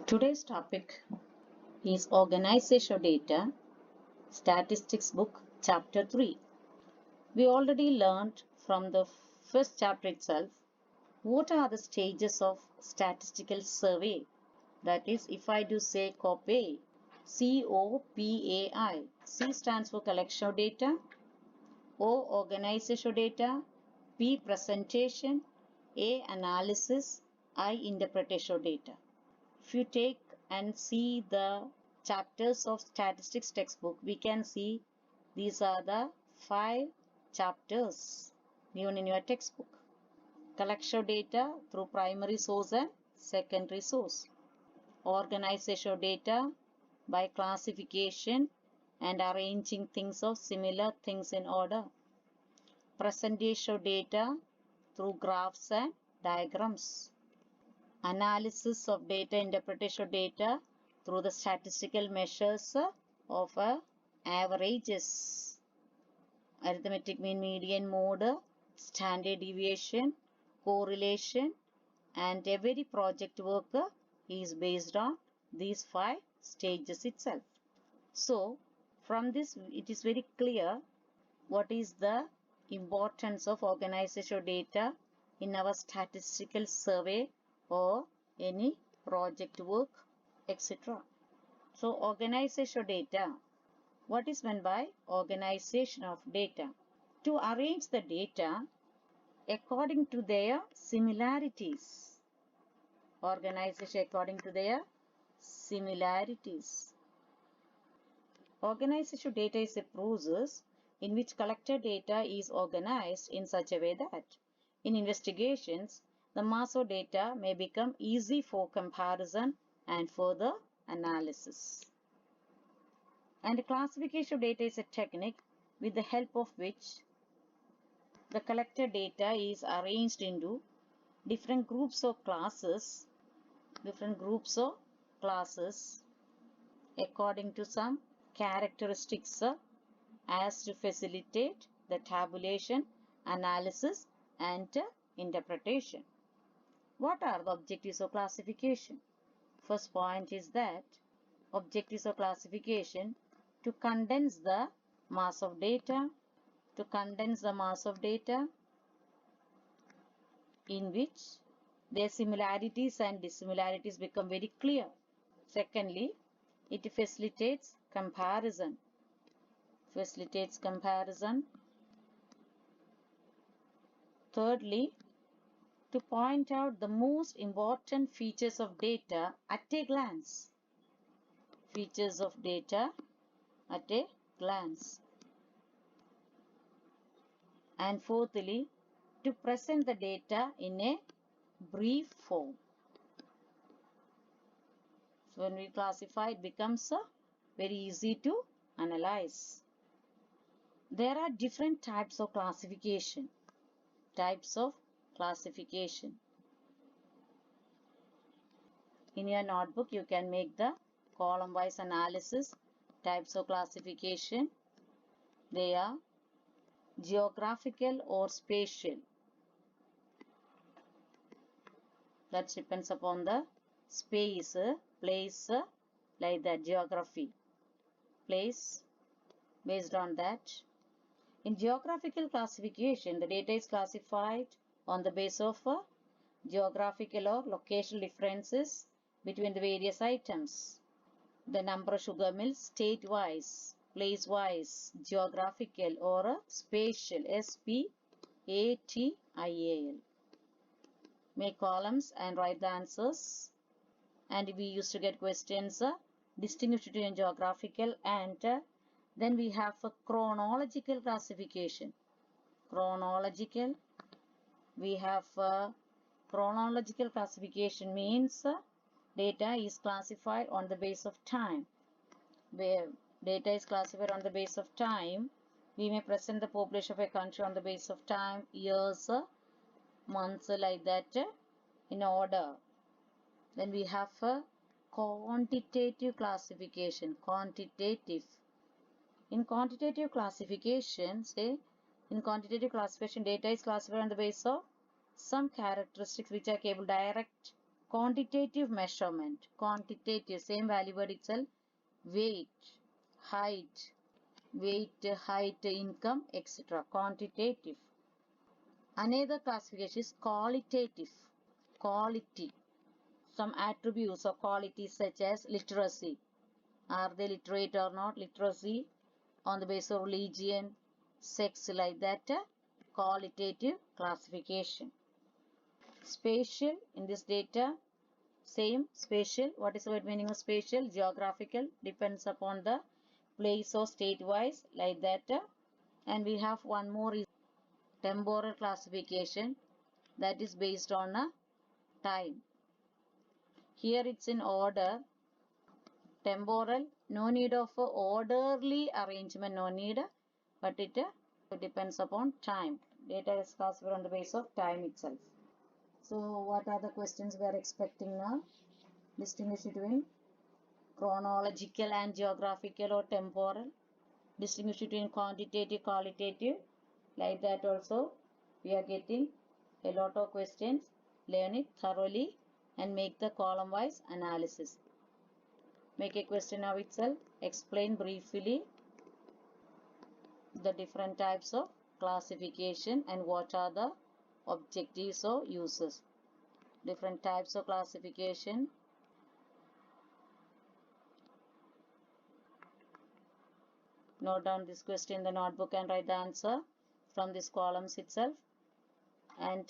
Today's topic is Organization Data, Statistics Book, Chapter 3. We already learned from the first chapter itself what are the stages of statistical survey. That is, if I do say COPAI, COPAI. C stands for collection of data, O organization of data, P presentation, A analysis, I interpretation of data. If you take and see the chapters of statistics textbook, we can see these are the 5 chapters given in your textbook. Collection of data through primary source and secondary source. Organization of data by classification and arranging things of similar things in order. Presentation of data through graphs and diagrams. Analysis of data, interpretation of data through the statistical measures of averages, arithmetic mean, median, mode, standard deviation, correlation, and every project work is based on these 5 stages itself. So, from this it is very clear what is the importance of organization data in our statistical survey or any project work, etc. So, organization data. What is meant by organization of data? To arrange the data according to their similarities. Organization according to their similarities. Organization data is a process in which collected data is organized in such a way that in investigations, the mass of data may become easy for comparison and further analysis. And classification of data is a technique with the help of which the collected data is arranged into different groups or classes, according to some characteristics as to facilitate the tabulation, analysis, and interpretation. What are the objectives of classification? First point is that objectives of classification to condense the mass of data, in which their similarities and dissimilarities become very clear. Secondly, it facilitates comparison. Thirdly, to point out the most important features of data at a glance. And fourthly, to present the data in a brief form. So when we classify, it becomes very easy to analyze. There are different types of classification. In your notebook, you can make the column-wise analysis. Types of classification. They are geographical or spatial. That depends upon the space, place, like that, geography. Place, based on that. In geographical classification, the data is classified on the basis of geographical or locational differences between the various items. The number of sugar mills state-wise, place-wise, geographical or spatial, SPATIAL. Make columns and write the answers. And we used to get questions distinguish between geographical and then we have a chronological classification. Chronological classification means data is classified on the basis of time. Where data is classified on the basis of time, we may present the population of a country on the basis of time, years, months, like that, in order. Then we have a quantitative classification. In quantitative classification, data is classified on the basis of some characteristics which are capable direct Quantitative measurement. Quantitative, same value word itself. Weight, height, income, etc. Quantitative. Another classification is qualitative. Quality. Some attributes or qualities such as literacy. Are they literate or not? Literacy on the basis of religion, sex, like that. Qualitative classification. Spatial, in this data, same. Spatial, what is the word meaning of spatial? Geographical, depends upon the place or state wise, like that. And we have one more is temporal classification, that is based on time. Here it's in order. Temporal, no need of orderly arrangement, no need, but it depends upon time. Data is classified on the basis of time itself. So what are the questions we are expecting now? Distinguish between chronological and geographical or temporal. Distinguish between quantitative, qualitative, like that also. We are getting a lot of questions. Learn it thoroughly and make the column wise analysis. Make a question of itself. Explain briefly the different types of classification and what are the objectives or uses. Different types of classification. Note down this question in the notebook and write the answer from these columns itself. And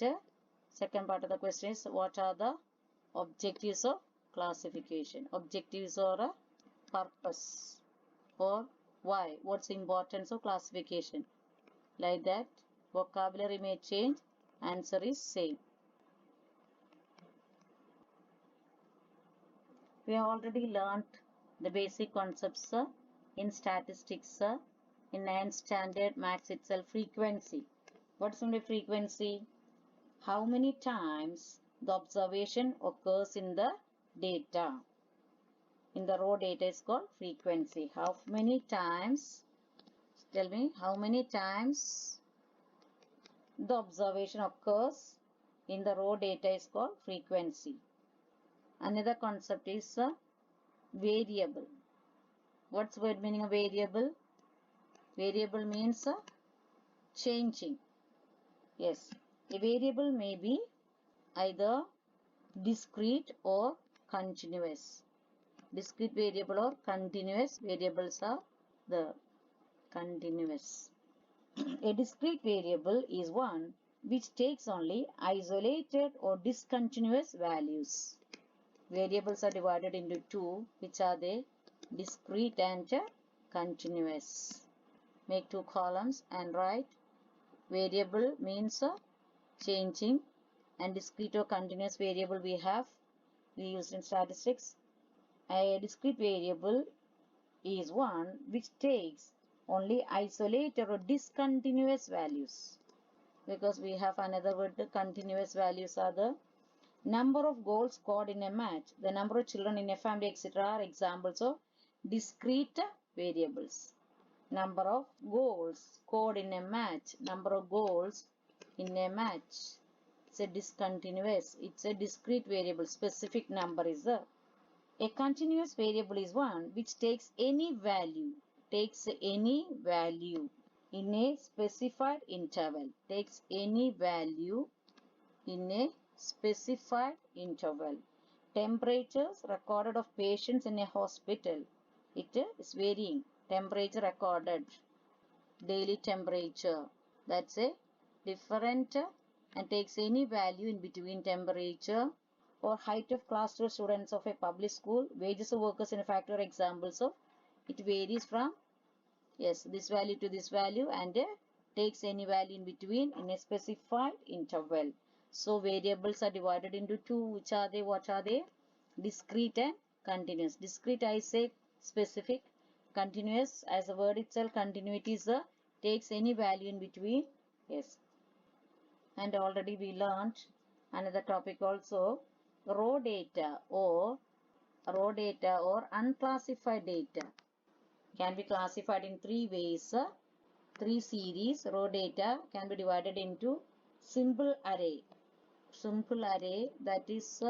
second part of the question is, what are the objectives of classification? Objectives or a purpose, or why? What's the importance of classification? Like that. Vocabulary may change. Answer is same. We have already learnt the basic concepts in statistics in 9th standard maths itself. Frequency. What's the frequency? How many times the observation occurs in the data. In the raw data is called frequency. How many times, tell me, how many times the observation occurs in the raw data is called frequency. Another concept is variable. What's the word meaning of variable? Variable means changing. Yes, a variable may be either discrete or continuous. Discrete variable or continuous variables are the continuous. A discrete variable is one which takes only isolated or discontinuous values. Variables are divided into two, which are they? Discrete and continuous. Make two columns and write variable means changing, and discrete or continuous variable we used in statistics. A discrete variable is one which takes only isolated or discontinuous values, because we have another word. Continuous values are the number of goals scored in a match, the number of children in a family, etc. are examples of discrete variables. Number of goals scored in a match, number of goals in a match. It's a discontinuous, it's a discrete variable, specific number is a continuous variable is one which takes any value in a specified interval. Takes any value in a specified interval. Temperatures recorded of patients in a hospital. It is varying. Temperature recorded. Daily temperature. That's a different and takes any value in between temperature. Or height of class 2 students of a public school. Wages of workers in a factory are examples of. It varies from this value to this value and takes any value in between in a specified interval. So variables are divided into two. Which are they? What are they? Discrete and continuous. Discrete, I say specific. Continuous, as the word itself, continuity is takes any value in between. Yes. And already we learnt another topic also. Raw data or unclassified data can be classified in three ways. Three series. Raw data can be divided into simple array. Simple array, that is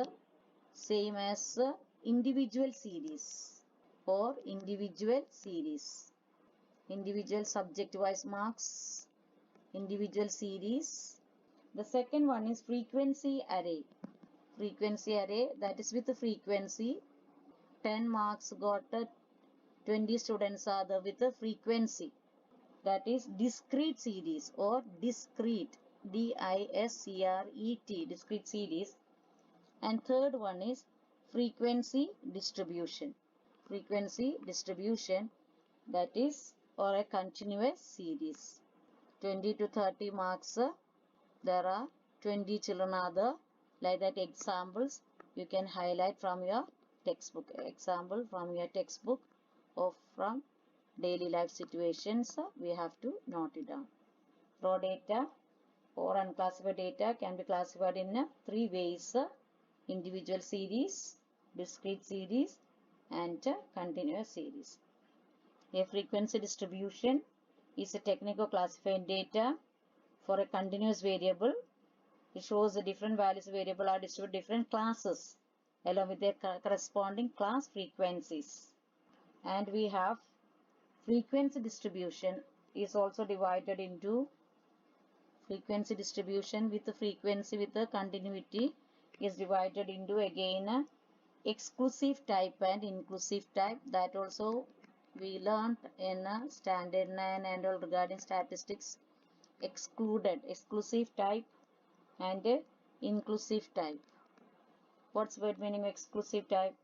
same as individual series or individual series. Individual subject-wise marks, individual series. The second one is frequency array. Frequency array, that is with the frequency. 10 marks got 20 students are there with the frequency. That is discrete series or discrete. D-I-S-C-R-E-T, discrete series. And third one is frequency distribution. Frequency distribution, that is or a continuous series. 20 to 30 marks, there are 20 children are there. Like that examples you can highlight from your textbook. Example from your textbook or from daily life situations, we have to note it down. Raw data or unclassified data can be classified in 3 ways. Individual series, discrete series and continuous series. A frequency distribution is a technique of classifying data for a continuous variable. It shows the different values of variable are distributed different classes along with their corresponding class frequencies. And we have frequency distribution is also divided into frequency distribution with the frequency with the continuity is divided into again exclusive type and inclusive type. That also we learned in standard 9 and all regarding statistics. Exclusive type and inclusive type. What's word meaning of exclusive type?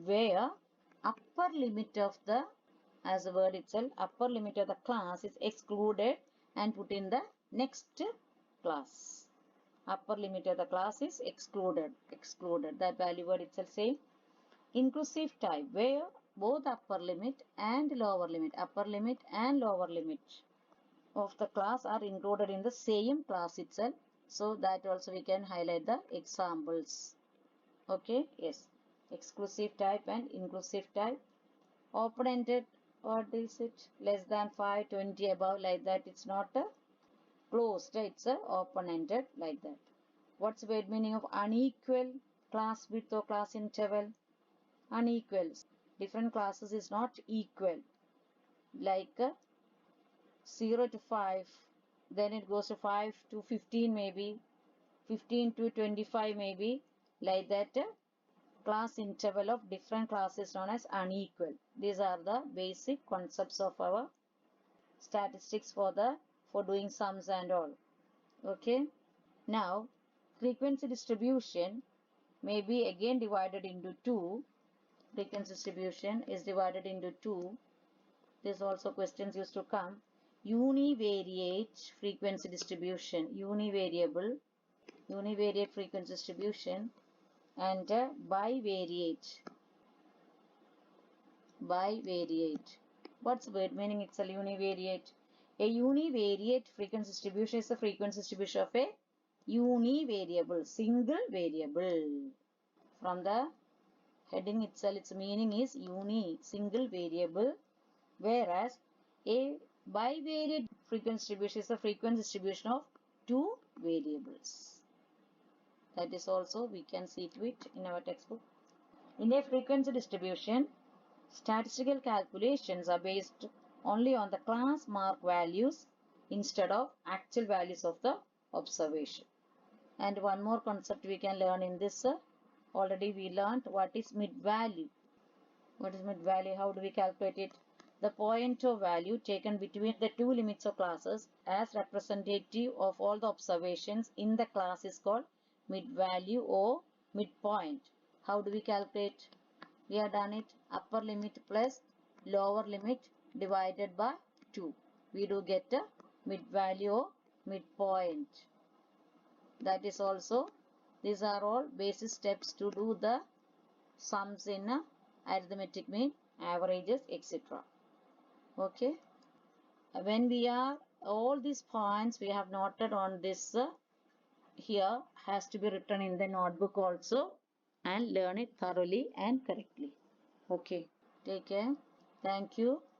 Where upper limit of the, as the word itself, upper limit of the class is excluded and put in the next class. Upper limit of the class is excluded. That value word itself same. Inclusive type, where both upper limit and lower limit of the class are included in the same class itself. So that also we can highlight the examples. Okay, yes. Exclusive type and inclusive type. Open-ended, what is it? Less than 5, 20 above, like that. It's not closed, it's open-ended, like that. What's the word meaning of unequal class width or class interval? Unequal. Different classes is not equal. Like 0 to 5, then it goes to 5 to 15 maybe, 15 to 25 maybe, like that. Class interval of different classes known as unequal. These are the basic concepts of our statistics for doing sums and all. Okay. Now, frequency distribution may be again divided into 2. Frequency distribution is divided into 2. There's also questions used to come. Univariate frequency distribution, univariate frequency distribution, and bivariate. What's the word meaning? It's a univariate. A univariate frequency distribution is the frequency distribution of a univariable, single variable. From the heading itself, its meaning is single variable, whereas a bivariate frequency distribution is the frequency distribution of 2 variables. That is also we can see to it in our textbook. In a frequency distribution, statistical calculations are based only on the class mark values instead of actual values of the observation. And one more concept we can learn in this. Already we learned what is mid-value. What is mid-value? How do we calculate it? The point of value taken between the two limits of classes as representative of all the observations in the class is called mid-value or midpoint. How do we calculate? We have done it. Upper limit plus lower limit divided by 2. We do get a mid-value or midpoint. That is also, these are all basic steps to do the sums in arithmetic mean, averages, etc. Okay. When we are, all these points we have noted on this here has to be written in the notebook also and learn it thoroughly and correctly. Okay. Take care. Thank you.